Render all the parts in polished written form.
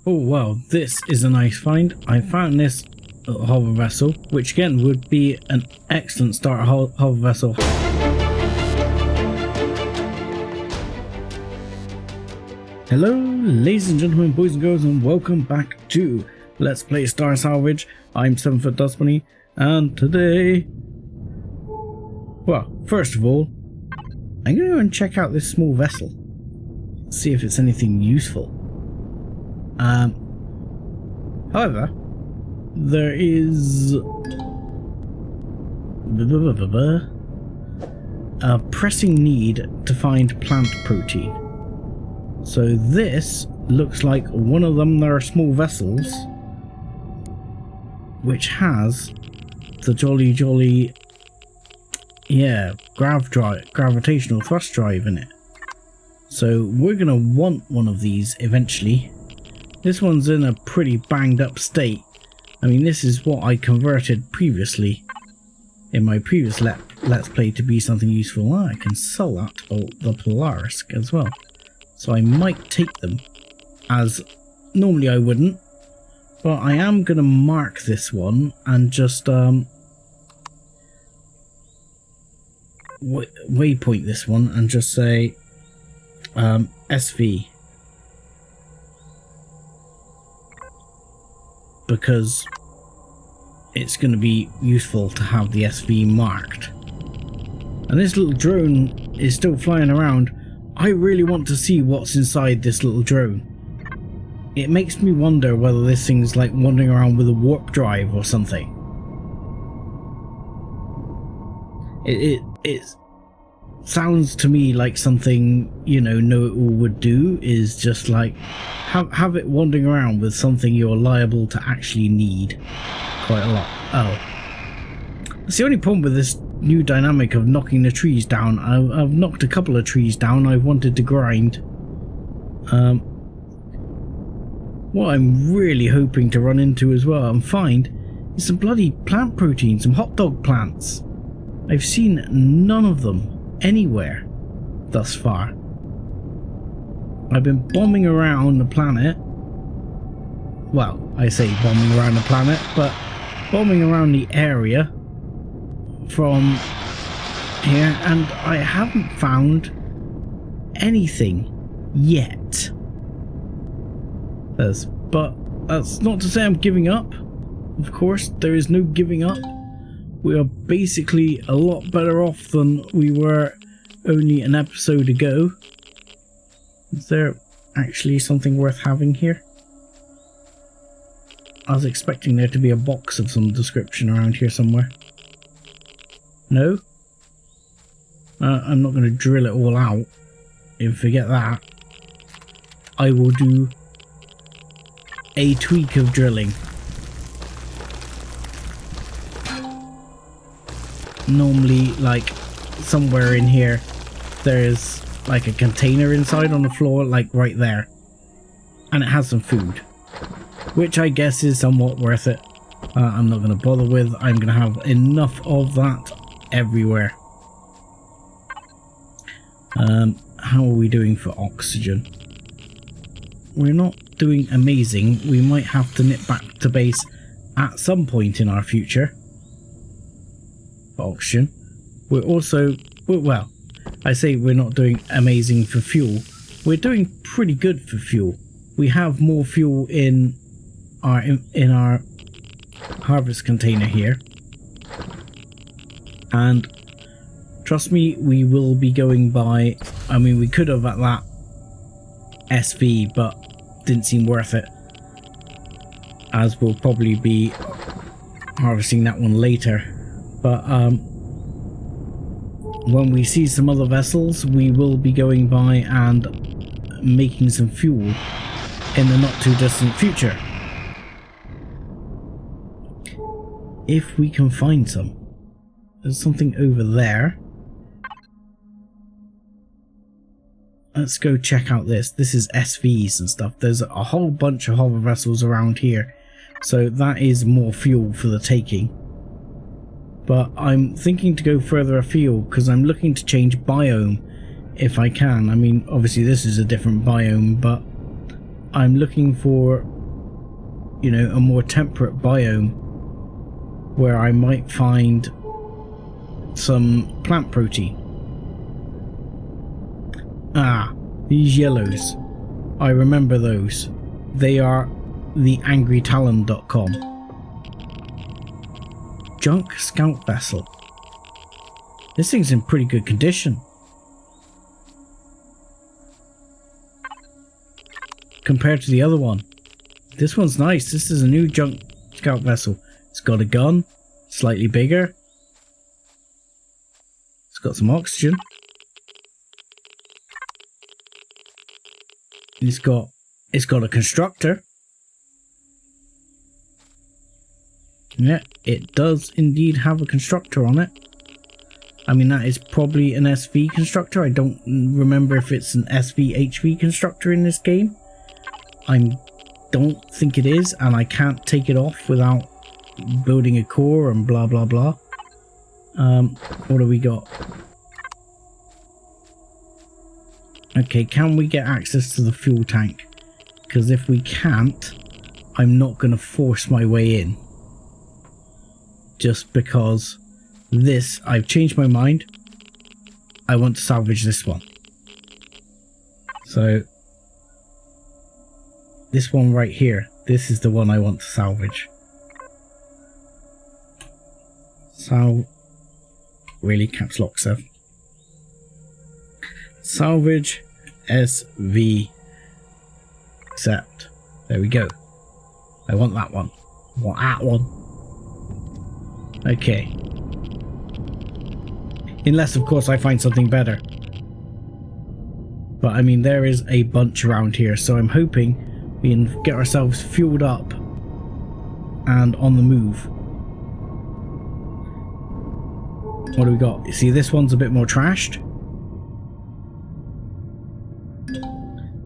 Oh wow, this is a nice find. I found this hover vessel, which again would be an excellent starter hover vessel. Hello ladies and gentlemen, boys and girls, and welcome back to Let's Play Star Salvage. I'm 7foot Dust Bunny, and today, well, first of all, I'm going to go and check out this small vessel, see if it's anything useful. However, there is a pressing need to find plant protein. So this looks like one of them. There are small vessels which has the jolly gravitational thrust drive in it. So we're gonna want one of these eventually. This one's in a pretty banged up state. I mean, this is what I converted previously in my previous Let's Play to be something useful. I can sell that to the Polaris as well. So I might take them, as normally I wouldn't, but I am going to mark this one and just waypoint this one and just say SV, because it's going to be useful to have the SV marked. And this little drone is still flying around. I really want to see what's inside this little drone. It makes me wonder whether this thing's like wandering around with a warp drive or something. It sounds to me like something, you know, KnowItALL would do, is just like have it wandering around with something you're liable to actually need quite a lot. Oh, that's the only problem with this new dynamic of knocking the trees down. I've knocked a couple of trees down. I've wanted to grind. What I'm really hoping to run into as well and find is some bloody plant protein, some hot dog plants. I've seen none of them anywhere thus far. I've been bombing around the planet. Well, I say bombing around the planet, but bombing around the area from here, and I haven't found anything yet. But that's not to say I'm giving up. Of course, there is no giving up. We are basically a lot better off than we were only an episode ago. Is there actually something worth having here? I was expecting there to be a box of some description around here somewhere. No? I'm not going to drill it all out. And forget that. I will do a tweak of drilling. Normally, like, somewhere in here, there's like a container inside on the floor, like right there. And it has some food, which I guess is somewhat worth it. I'm not going to bother with. I'm going to have enough of that everywhere. How are we doing for oxygen? We're not doing amazing. We might have to nip back to base at some point in our future for oxygen. We're also, well, I say we're not doing amazing for fuel. We're doing pretty good for fuel. We have more fuel in our harvest container here, and trust me, we will be going by. I mean, we could have at that SV, but didn't seem worth it, as we'll probably be harvesting that one later. But when we see some other vessels, we will be going by and making some fuel in the not too distant future, if we can find some. There's something over there. Let's go check out this. This is SVs and stuff. There's a whole bunch of hover vessels around here, so that is more fuel for the taking. But I'm thinking to go further afield because I'm looking to change biome if I can. I mean, obviously this is a different biome, but I'm looking for you know, a more temperate biome where I might find some plant protein. Ah, these yellows. I remember those. They are the angrytalon.com. Junk scout vessel. This thing's in pretty good condition compared to the other one. This one's nice. This is a new junk scout vessel. It's got a gun, slightly bigger. It's got some oxygen. It's got a constructor. Yeah, it does indeed have a constructor on it. I mean, that is probably an SV constructor. I don't remember if it's an SV-HV constructor in this game. I don't think it is, and I can't take it off without building a core and blah blah blah. What do we got? Okay, can we get access to the fuel tank? Because if we can't, I'm not going to force my way in. Just because this, I've changed my mind. I want to salvage this one. So, this one right here, this is the one I want to salvage. Really, caps lock 7. Salvage SV accept. There we go. I want that one. I want that one. Okay. Unless, of course, I find something better. But, I mean, there is a bunch around here, so I'm hoping we can get ourselves fueled up and on the move. What do we got? You see, this one's a bit more trashed.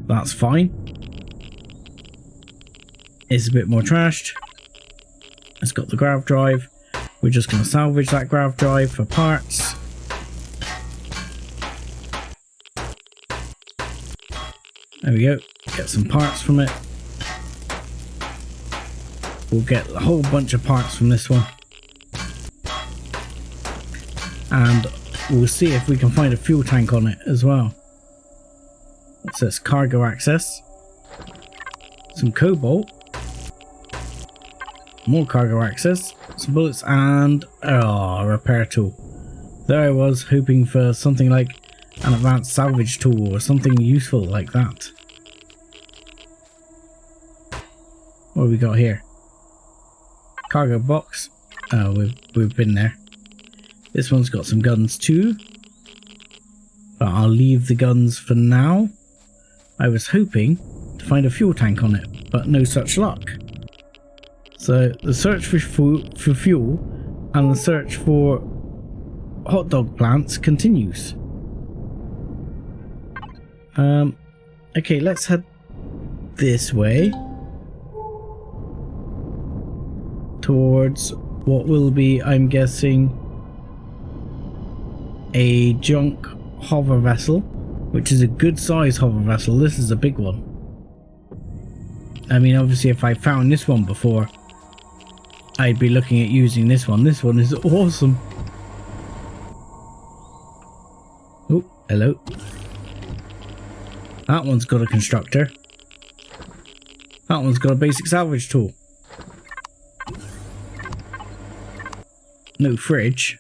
That's fine. It's a bit more trashed. It's got the grav drive. We're just going to salvage that grav drive for parts. There we go. Get some parts from it. We'll get a whole bunch of parts from this one. And we'll see if we can find a fuel tank on it as well. What's this? Cargo access. Some cobalt. More cargo access. Some bullets and a repair tool. There I was hoping for something like an advanced salvage tool or something useful like that. What have we got here? Cargo box. Oh, we've been there. This one's got some guns too. But I'll leave the guns for now. I was hoping to find a fuel tank on it, but no such luck. So the search for fuel and the search for hot dog plants continues. Okay, let's head this way towards what will be, I'm guessing, a junk hover vessel, which is a good size hover vessel. This is a big one. I mean, obviously if I found this one before, I'd be looking at using this one. This one is awesome. Oh, hello. That one's got a constructor. That one's got a basic salvage tool. No fridge.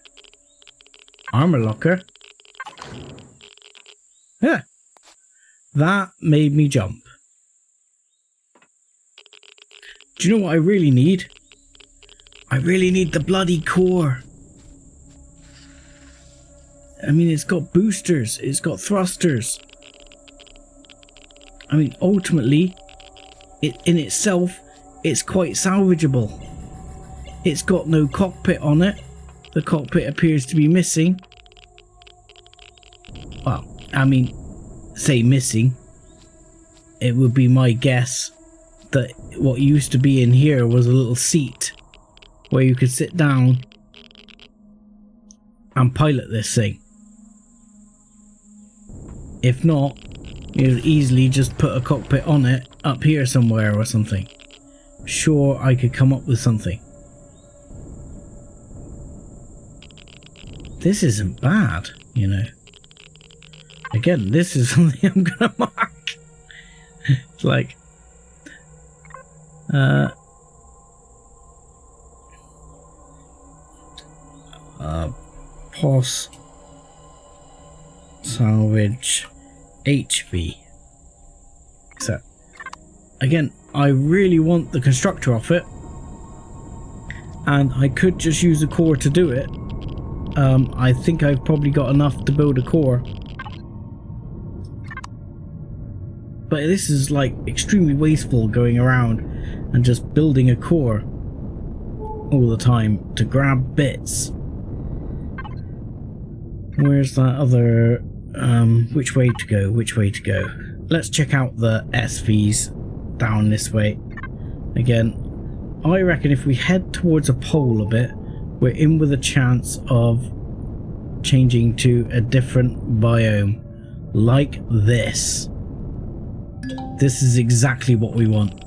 Armor locker. Yeah. That made me jump. Do you know what I really need? I really need the bloody core. I mean, it's got boosters. It's got thrusters. I mean, ultimately, in itself, it's quite salvageable. It's got no cockpit on it. The cockpit appears to be missing. Well, I mean, say missing. It would be my guess that what used to be in here was a little seat where you could sit down and pilot this thing. If not, you would easily just put a cockpit on it up here somewhere or something. sure I could come up with something. This isn't bad, you know. Again, this is something I'm gonna mark. It's like Pos Salvage HV. So again, I really want the constructor off it, and I could just use a core to do it. I think I've probably got enough to build a core, but this is like extremely wasteful going around and just building a core all the time to grab bits. Where's that other which way to go, which way to go? Let's check out the SVs down this way. Again, I reckon if we head towards a pole a bit, we're in with a chance of changing to a different biome like this. This is exactly what we want.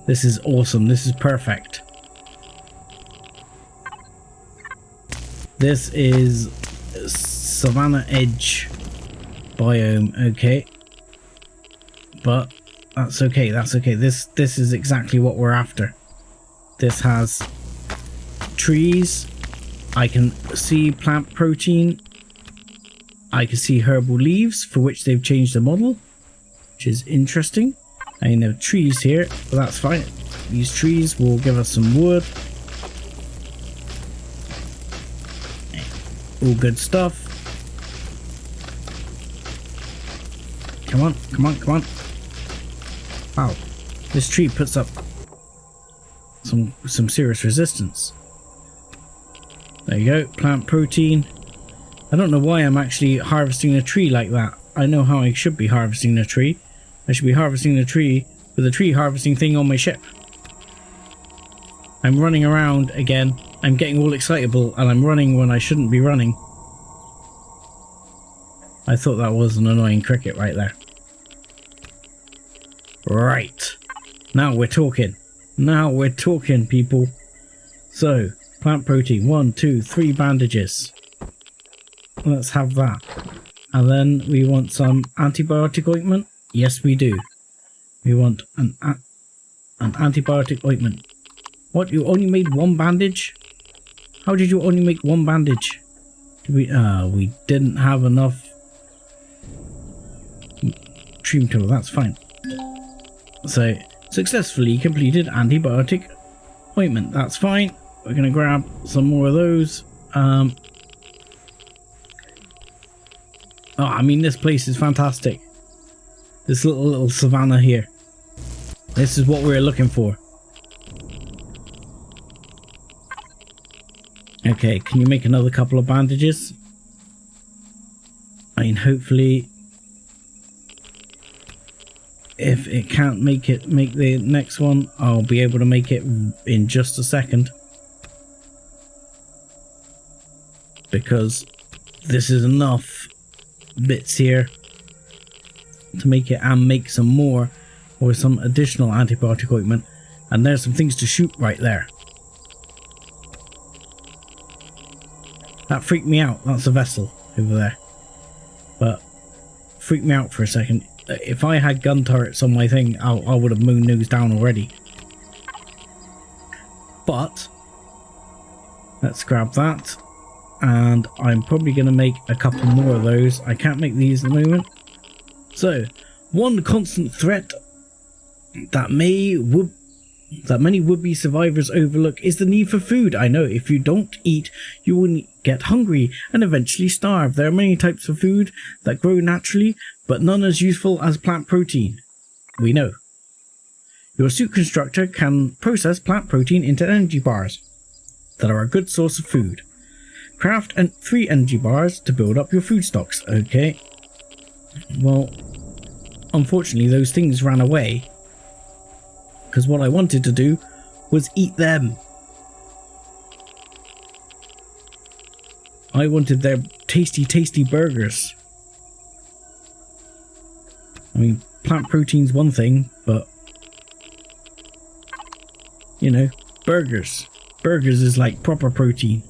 This is awesome. This is perfect. This is Savannah Edge biome, okay. But that's okay, that's okay. This is exactly what we're after. This has trees. I can see plant protein. I can see herbal leaves, for which they've changed the model, which is interesting. I mean, there are trees here, but that's fine. These trees will give us some wood. All good stuff. Come on, come on, come on. Wow, this tree puts up some serious resistance. There you go, plant protein. I don't know why I'm actually harvesting a tree like that. I know how I should be harvesting a tree. I should be harvesting the tree with a tree harvesting thing on my ship. I'm running around again. I'm getting all excitable and I'm running when I shouldn't be running. I thought that was an annoying cricket right there. Right. Now we're talking. Now we're talking, people. So, plant protein. 1, 2, 3 bandages. Let's have that. And then we want some antibiotic ointment. Yes, we do. We want an antibiotic ointment. What? You only made 1 bandage? How did you only make 1 bandage? We didn't have enough tree material. That's fine. So, successfully completed antibiotic ointment. That's fine. We're going to grab some more of those. Oh, I mean, this place is fantastic. This little savannah here. This is what we're looking for. Okay, can you make another couple of bandages? I mean, hopefully, if it can't make the next one, I'll be able to make it in just a second. Because this is enough bits here to make it and make some more, or some additional antibiotic ointment. And there's some things to shoot right there. That freaked me out. That's a vessel over there. But freaked me out for a second. If I had gun turrets on my thing, I would have moon nose down already. But let's grab that. And I'm probably going to make a couple more of those. I can't make these at the moment. So, one constant threat that many would-be survivors overlook is the need for food. I know, if you don't eat, you will get hungry and eventually starve. There are many types of food that grow naturally, but none as useful as plant protein. We know. Your suit constructor can process plant protein into energy bars that are a good source of food. Craft 3 energy bars to build up your food stocks. Okay. Well, unfortunately those things ran away. Because what I wanted to do was eat them. I wanted their tasty, tasty burgers. I mean, plant protein's one thing, but You know, burgers. Burgers is like proper protein.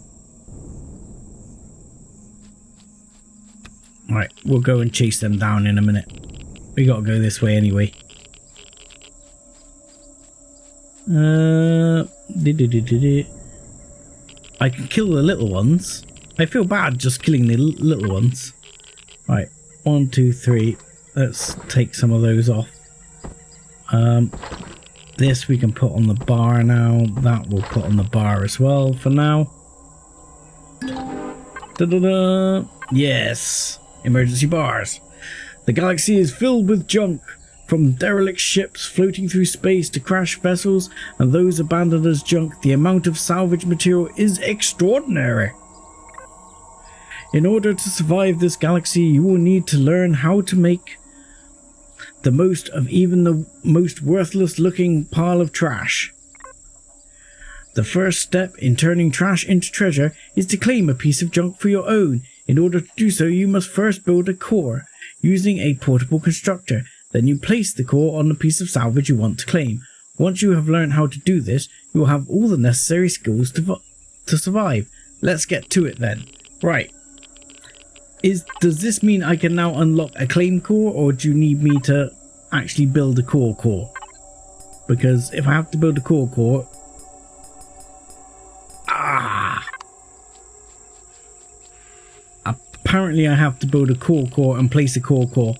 Right, we'll go and chase them down in a minute. We gotta go this way anyway. I can kill the little ones. I feel bad just killing the little ones. Right, 1, 2, 3. Let's take some of those off. This we can put on the bar now. That we'll put on the bar as well for now. Da-da-da. Yes! Emergency bars. The galaxy is filled with junk. From derelict ships floating through space to crash vessels and those abandoned as junk, the amount of salvage material is extraordinary. In order to survive this galaxy, you will need to learn how to make the most of even the most worthless looking pile of trash. The first step in turning trash into treasure is to claim a piece of junk for your own. In order to do so, you must first build a core using a portable constructor. Then you place the core on the piece of salvage you want to claim. Once you have learned how to do this, you will have all the necessary skills to survive. Let's get to it then. Right. Does this mean I can now unlock a claim core, or do you need me to actually build a core? Because if I have to build a core... Apparently I have to build a core and place a core for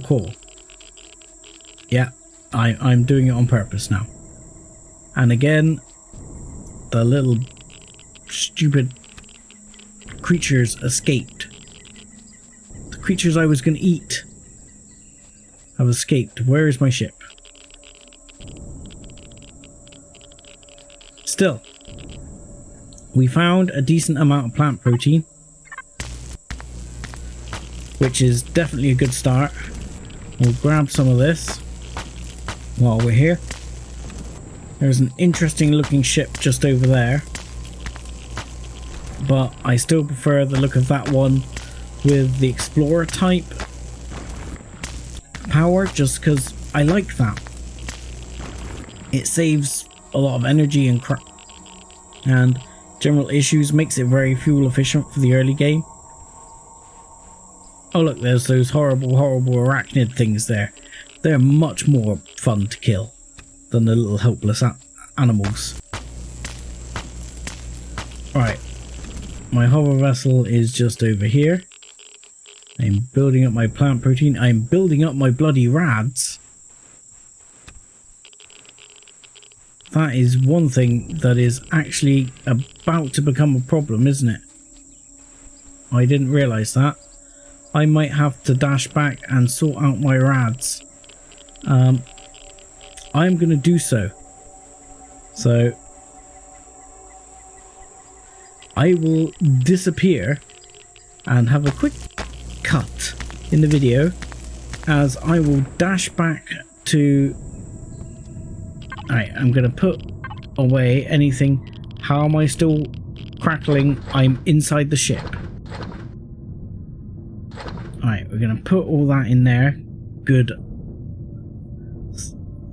core. Yeah, I'm doing it on purpose now. And again, the little stupid creatures escaped. The creatures I was going to eat have escaped. Where is my ship? Still, we found a decent amount of plant protein, which is definitely a good start. We'll grab some of this while we're here. There's an interesting looking ship just over there, but I still prefer the look of that one with the explorer type power, just because I like that. It saves a lot of energy and general issues, makes it very fuel efficient for the early game. Oh look, there's those horrible arachnid things there. They're much more fun to kill than the little helpless animals. Right, my hover vessel is just over here. I'm building up my plant protein. I'm building up my bloody rads. That is one thing that is actually about to become a problem, isn't it? I didn't realise that. I might have to dash back and sort out my rads. I'm going to do so. So I will disappear and have a quick cut in the video as I will dash back to... Alright, I'm going to put away anything. How am I still crackling? I'm inside the ship. Alright, we're going to put all that in there. Good.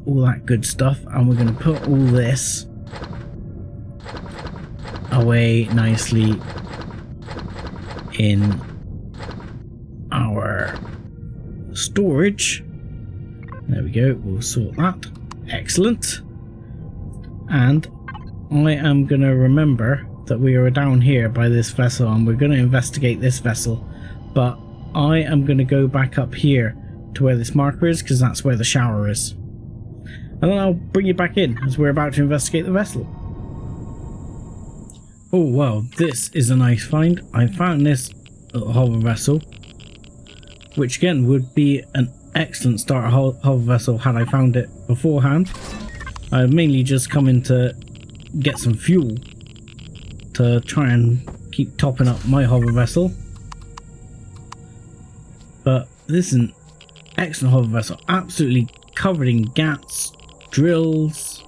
All that good stuff. And we're going to put all this away nicely in our storage. There we go. We'll sort that. Excellent. And I am going to remember that we are down here by this vessel and we're going to investigate this vessel. But I am going to go back up here to where this marker is, because that's where the shower is. And then I'll bring you back in as we're about to investigate the vessel. Oh wow, this is a nice find. I found this little hover vessel, which again would be an excellent starter hover vessel had I found it beforehand. I've mainly just come in to get some fuel to try and keep topping up my hover vessel. But this is an excellent hover vessel, absolutely covered in gats, drills,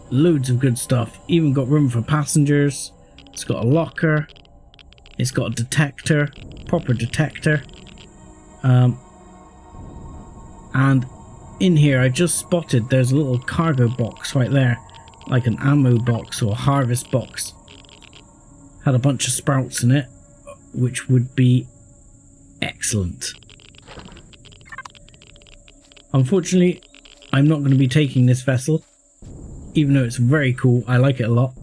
loads of good stuff. Even got room for passengers. It's got a locker. It's got a detector, proper detector. And in here I just spotted there's a little cargo box right there, like an ammo box or harvest box. Had a bunch of sprouts in it, which would be excellent. Unfortunately, I'm not going to be taking this vessel, even though it's very cool. I like it a lot.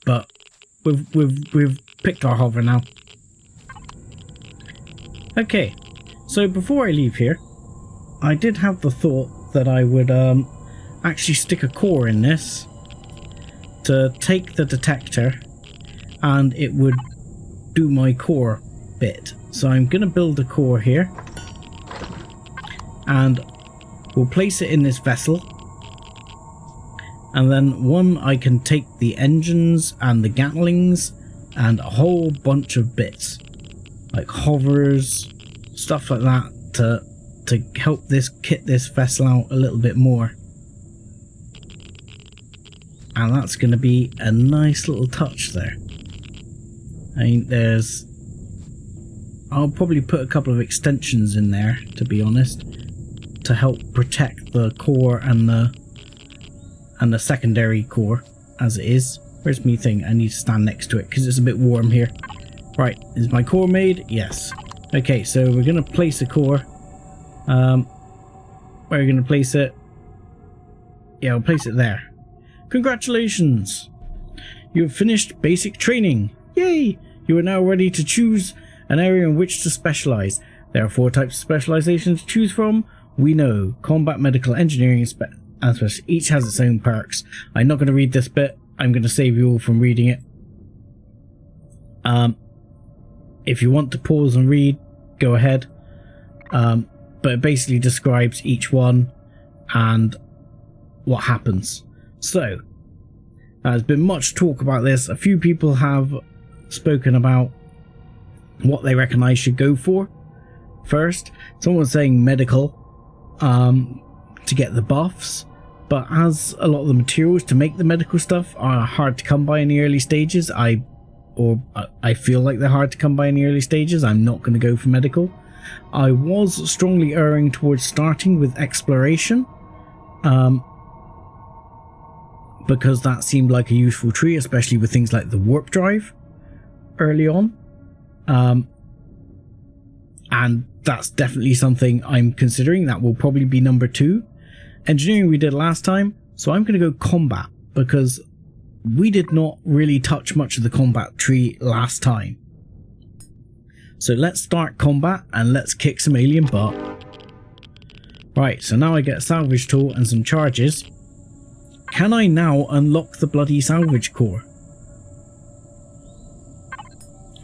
But we've picked our hover now. Okay, so before I leave here, I did have the thought that I would actually stick a core in this to take the detector, and it would do my core bit. So I'm going to build a core here, and we'll place it in this vessel, and then I can take the engines and the gatlings and a whole bunch of bits like hovers, stuff like that, to help this kit this vessel out a little bit more. And that's going to be a nice little touch there. I mean, I'll probably put a couple of extensions in there, to be honest, to help protect the core and the secondary core as it is. Where's my thing? I need to stand next to it because it's a bit warm here. Right, is my core made? Yes. Okay, so we're going to place a core. Where are we going to place it? Yeah, I'll place it there. Congratulations! You have finished basic training. Yay! You are now ready to choose an area in which to specialize. There are 4 types of specialization to choose from. We know combat, medical, engineering, and special. Each has its own perks. I'm not going to read this bit. I'm going to save you all from reading it. If you want to pause and read, go ahead. But it basically describes each one and what happens. So, there's been much talk about this. A few people have spoken about what they reckon I should go for first. Someone's saying medical to get the buffs, but as a lot of the materials to make the medical stuff are hard to come by in the early stages, I feel like they're hard to come by in the early stages, I'm not going to go for medical. I was strongly erring towards starting with exploration, because that seemed like a useful tree, especially with things like the warp drive early on. And that's definitely something I'm considering. That will probably be number 2. Engineering we did last time, so I'm going to go combat, because we did not really touch much of the combat tree last time. So let's start combat and let's kick some alien butt. Right, so now I get a salvage tool and some charges. Can I now unlock the bloody salvage core?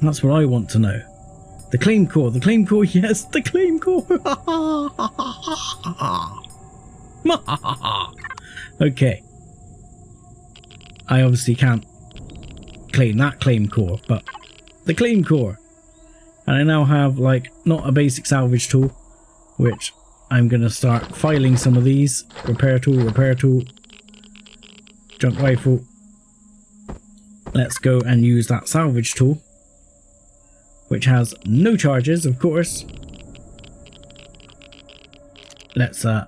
That's what I want to know. The claim core, yes, the claim core. Okay. I obviously can't claim that claim core, but the claim core. And I now have, like, not a basic salvage tool, which I'm going to start filing some of these. Repair tool, junk rifle. Let's go and use that salvage tool, which has no charges, of course. Let's fill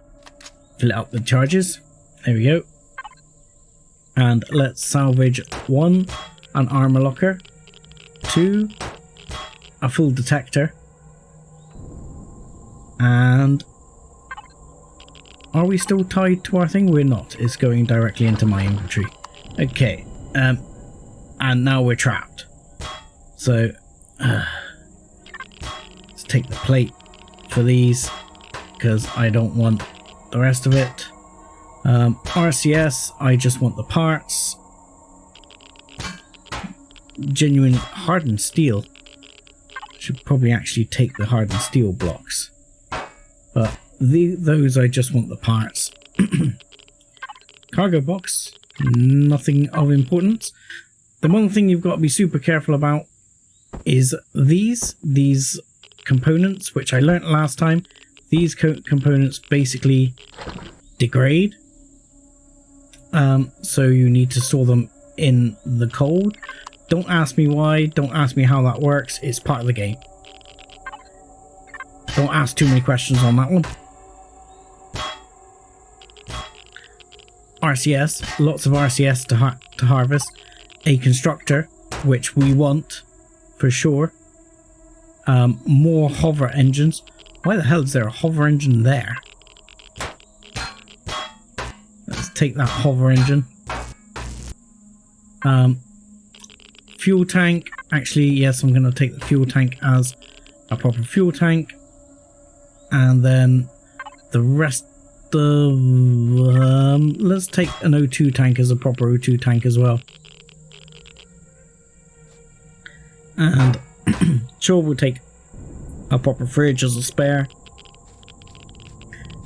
it up with charges. There we go. And let's salvage 1, an armor locker, 2, a full detector, and are we still tied to our thing? We're not. It's going directly into my inventory. Okay, and now we're trapped. So let's take the plate for these, because I don't want the rest of it. RCS, I just want the parts. Genuine hardened steel. Should probably actually take the hardened steel blocks. But those I just want the parts. Cargo box, nothing of importance. The one thing you've got to be super careful about is these components, which I learnt last time. These components basically degrade. So you need to store them in the cold. Don't ask me why, don't ask me how that works, it's part of the game. Don't ask too many questions on that one. RCS, lots of RCS to harvest. A constructor, which we want for sure. More hover engines. Why the hell is there a hover engine there? Let's take that hover engine. Fuel tank. Actually, yes, I'm going to take the fuel tank as a proper fuel tank. And then the rest of... let's take an O2 tank as a proper O2 tank as well. And sure, we'll take a proper fridge as a spare.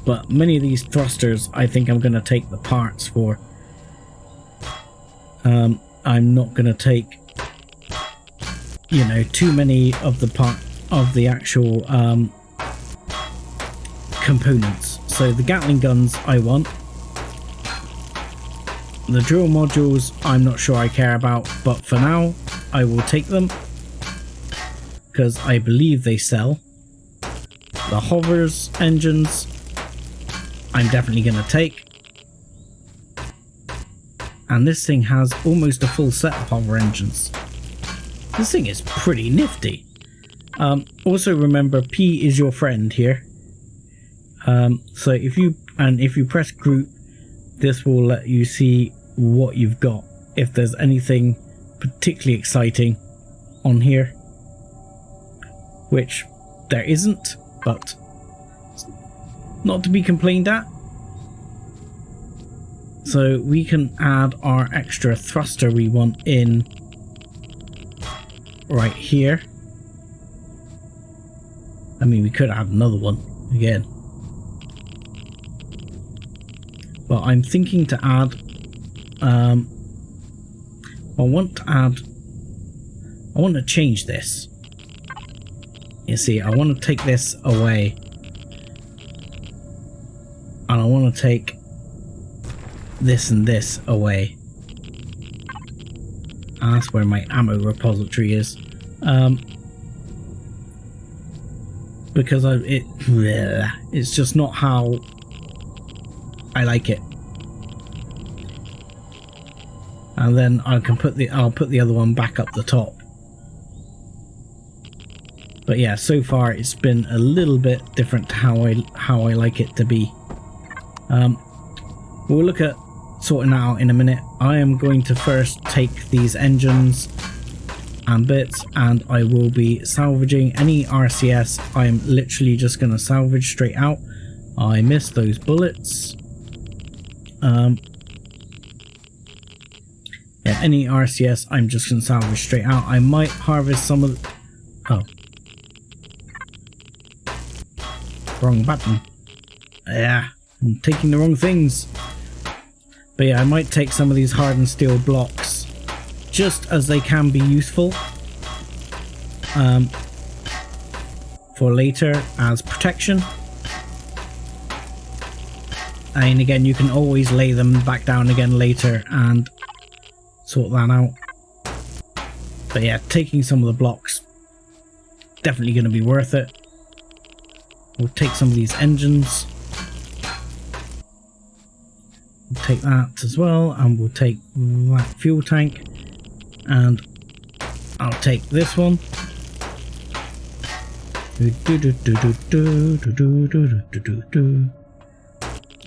But many of these thrusters, I think I'm going to take the parts for. I'm not going to take, you know, too many of the actual components. So the Gatling guns I want. The drill modules I'm not sure I care about, but for now I will take them because I believe they sell. The hovers engines I'm definitely going to take. And this thing has almost a full set of hover engines. This thing is pretty nifty. Also remember, P is your friend here. So if you press group, this will let you see what you've got. If there's anything particularly exciting on here, which there isn't, but not to be complained at. So we can add our extra thruster we want in right here. I mean, we could add another one again. But I'm thinking to add, I want to change this. You see, I want to take this away. And I want to take this and this away. And that's where my ammo repository is. Because it's just not how I like it. And then I'll put the other one back up the top. But yeah, so far it's been a little bit different to how I like it to be. We'll look at sorting that out in a minute. I am going to first take these engines and bits, and I will be salvaging any RCS. I'm literally just going to salvage straight out. I missed those bullets. Yeah, any RCS I'm just going to salvage straight out. I might harvest some of the... Oh. Wrong button. Yeah, I'm taking the wrong things. But yeah, I might take some of these hardened steel blocks just as they can be useful for later as protection. And again, you can always lay them back down again later and sort that out. But yeah, taking some of the blocks, definitely going to be worth it. We'll take some of these engines. We'll take that as well, and we'll take that fuel tank, and I'll take this one.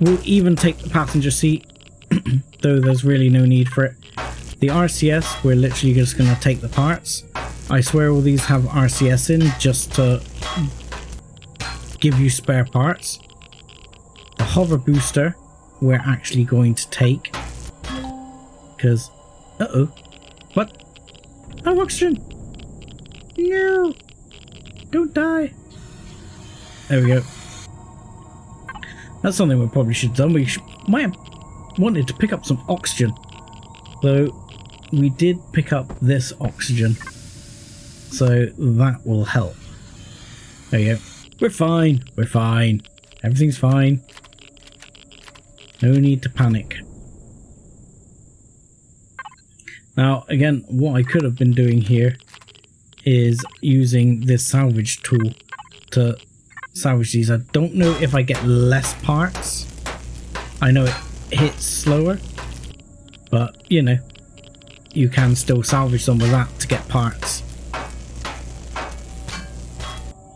We'll even take the passenger seat, though there's really no need for it. The RCS, we're literally just going to take the parts. I swear all these have RCS in just to give you spare parts. The hover booster we're actually going to take because what? Oh, oxygen! No, don't die. There we go. That's something we probably should have done. We might have wanted to pick up some oxygen, though we did pick up this oxygen, so that will help. There you go. We're fine. We're fine. Everything's fine. No need to panic. Now, again, what I could have been doing here is using this salvage tool to salvage these. I don't know if I get less parts. I know it hits slower, but you know, you can still salvage them with that to get parts.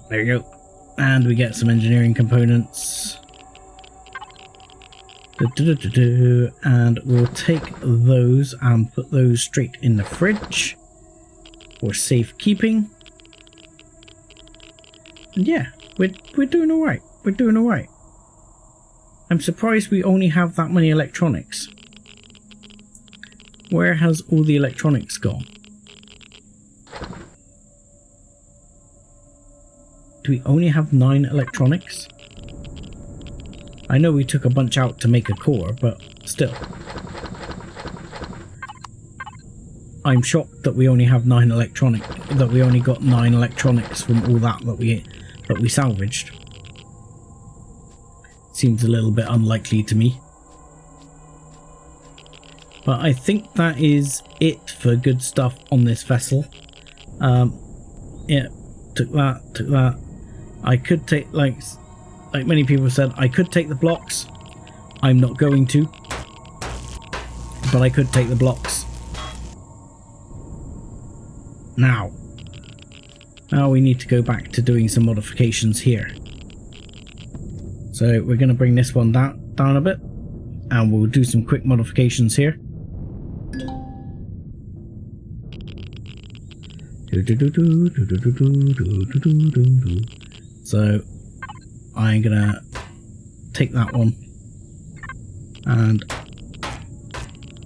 There you go. And we get some engineering components. And we'll take those and put those straight in the fridge for safekeeping. And yeah, we're doing alright. We're doing alright. I'm surprised we only have that many electronics. Where has all the electronics gone? Do we only have 9 electronics? I know we took a bunch out to make a core, but still. I'm shocked that we only have 9 electronic, that we only got 9 electronics from all that we salvaged. Seems a little bit unlikely to me. But I think that is it for good stuff on this vessel. Yeah, took that. I could take, like many people said, I could take the blocks. I'm not going to, but I could take the blocks. Now we need to go back to doing some modifications here. So we're going to bring this one down a bit, and we'll do some quick modifications here. So I'm gonna take that one and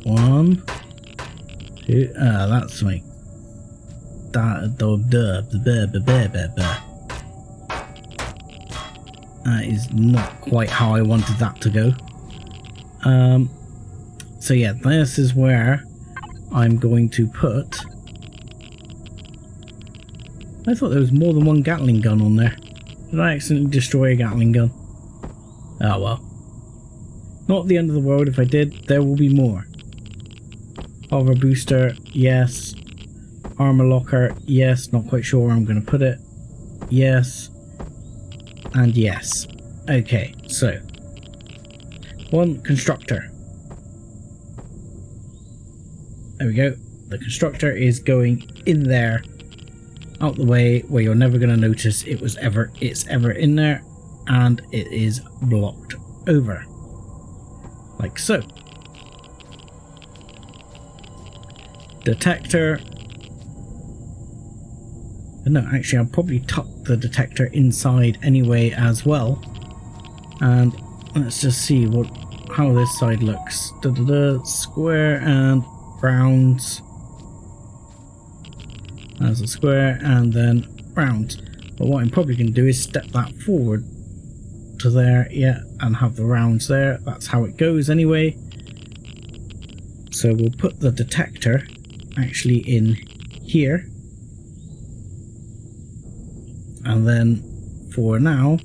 1, 2. That's like that. That is not quite how I wanted that to go. So yeah, this is where I'm going to put. I thought there was more than one Gatling gun on there. Did I accidentally destroy a Gatling gun? Oh well. Not the end of the world if I did. There will be more. Hover booster, yes. Armor locker, yes. Not quite sure where I'm going to put it. Yes. And yes. Okay, so. 1 constructor. There we go. The constructor is going in there. Out the way where you're never going to notice it's ever in there, and it is blocked over like so. Detector. No, actually I'll probably tuck the detector inside anyway as well, and let's just see how this side looks. Square and rounds. As a square and then round. But what I'm probably going to do is step that forward to there, yeah, and have the rounds there. That's how it goes anyway. So we'll put the detector actually in here. And then for now,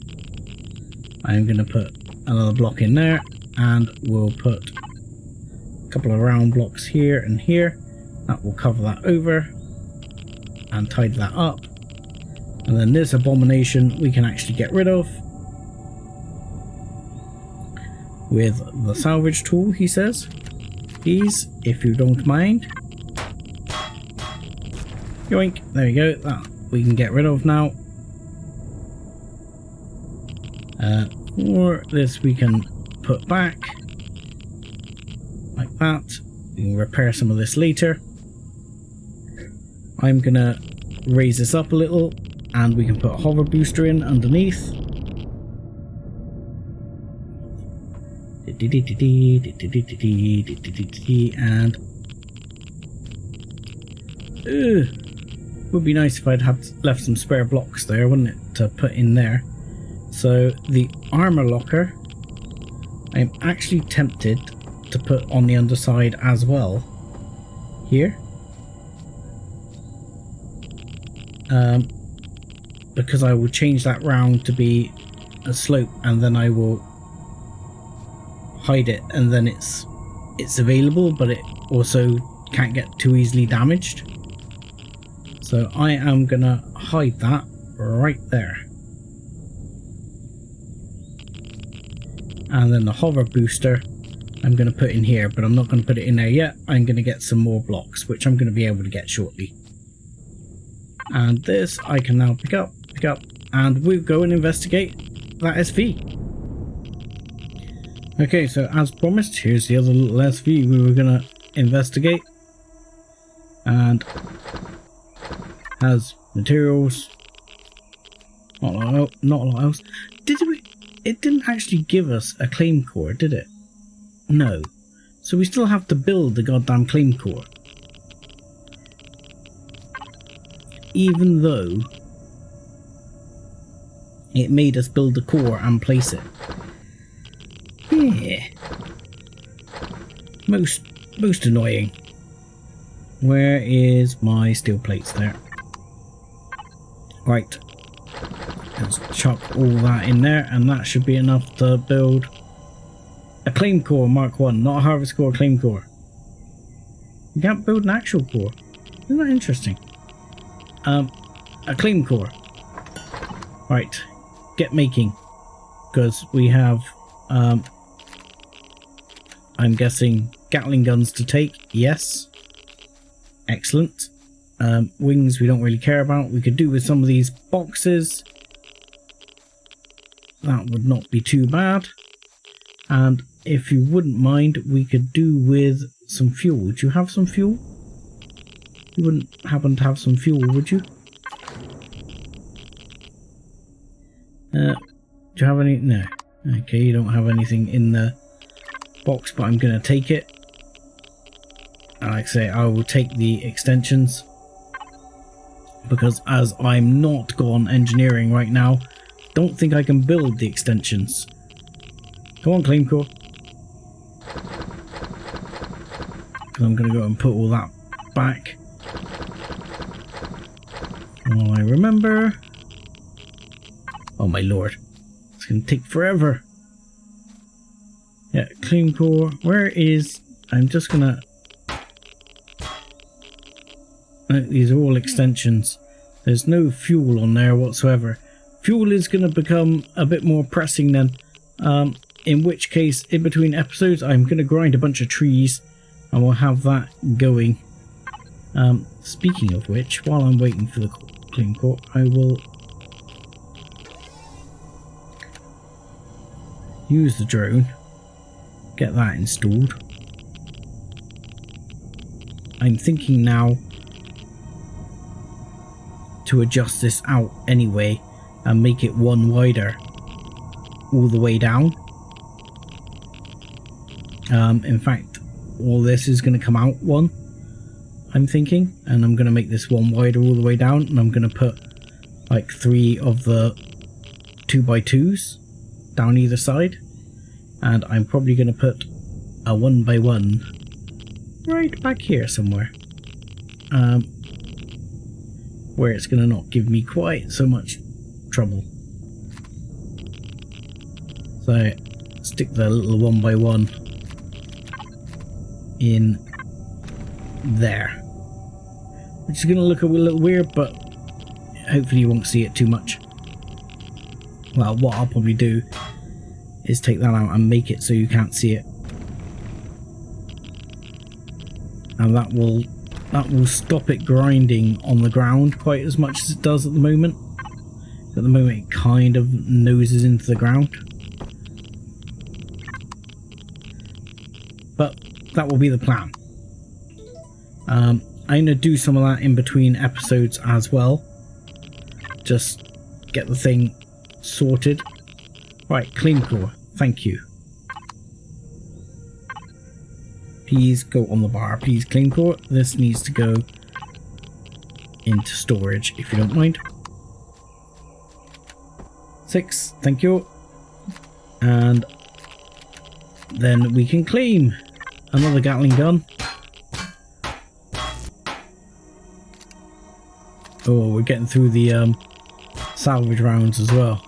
I'm going to put another block in there, and we'll put a couple of round blocks here and here. That will cover that over and tidy that up. And then this abomination we can actually get rid of with the salvage tool, he says. Please, if you don't mind. Yoink, there you go. That we can get rid of now. Or this we can put back like that. We can repair some of this later. I'm gonna raise this up a little, and we can put a hover booster in underneath. And would be nice if I'd left some spare blocks there, wouldn't it, to put in there. So the armor locker, I'm actually tempted to put on the underside as well here. Because I will change that round to be a slope, and then I will hide it, and then it's available, but it also can't get too easily damaged. So I am gonna hide that right there. And then the hover booster I'm going to put in here, but I'm not going to put it in there yet. I'm going to get some more blocks, which I'm going to be able to get shortly. And this I can now pick up, and we'll go and investigate that SV. Okay, so as promised, here's the other little SV we were going to investigate. And has materials. Not a lot else. It didn't actually give us a claim core, did it? No. So we still have to build the goddamn claim core. Even though it made us build the core and place it. Yeah. Most annoying. Where is my steel plates there? Right. Let's chuck all that in there, and that should be enough to build a claim core Mark 1, not a harvest core, claim core. You can't build an actual core. Isn't that interesting? A claim core. Right. Get making. Because we have, I'm guessing Gatling guns to take. Yes. Excellent. Wings we don't really care about. We could do with some of these boxes. That would not be too bad. And if you wouldn't mind, we could do with some fuel. Would you have some fuel? You wouldn't happen to have some fuel, would you? Do you have any? No. Okay, you don't have anything in the box, but I'm going to take it. And like I say, I will take the extensions. Because as I'm not gone engineering right now, don't think I can build the extensions. Come on, claim core. Because I'm going to go and put all that back. Oh, I remember. Oh my lord. It's going to take forever. Yeah, claim core. Where is... I'm just going to... These are all extensions. There's no fuel on there whatsoever. Fuel is going to become a bit more pressing then. In which case, in between episodes, I'm going to grind a bunch of trees. And we'll have that going. Speaking of which, while I'm waiting for the claim core, I will use the drone. Get that installed. I'm thinking now to adjust this out anyway and make it one wider all the way down. In fact, all this is going to come out one, I'm thinking, and I'm going to make this one wider all the way down, and I'm going to put like 3 of the 2x2s down either side, and I'm probably going to put a 1x1 right back here somewhere. Where it's going to not give me quite so much trouble. So, stick the little 1x1 in there. Which is going to look a little weird, but hopefully you won't see it too much. Well, what I'll probably do is take that out and make it so you can't see it. And that will stop it grinding on the ground quite as much as it does at the moment. At the moment it kind of noses into the ground. But that will be the plan. I'm going to do some of that in between episodes as well. Just get the thing sorted. Right, clean core. Thank you. Please go on the bar. Please, clean core. This needs to go into storage, if you don't mind. 6. Thank you. And then we can claim another Gatling gun. Oh, we're getting through the salvage rounds as well.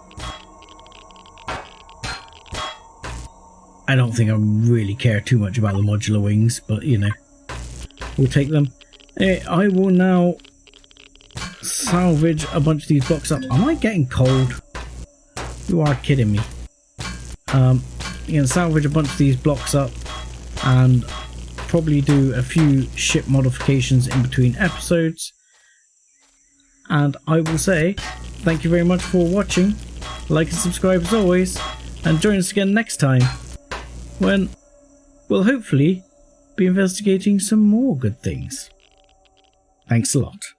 I don't think I really care too much about the modular wings, but you know, we'll take them. I will now salvage a bunch of these blocks up. Am I getting cold? You are kidding me. going to salvage a bunch of these blocks up and probably do a few ship modifications in between episodes. And I will say thank you very much for watching. Like and subscribe as always, and join us again next time when we'll hopefully be investigating some more good things. Thanks a lot.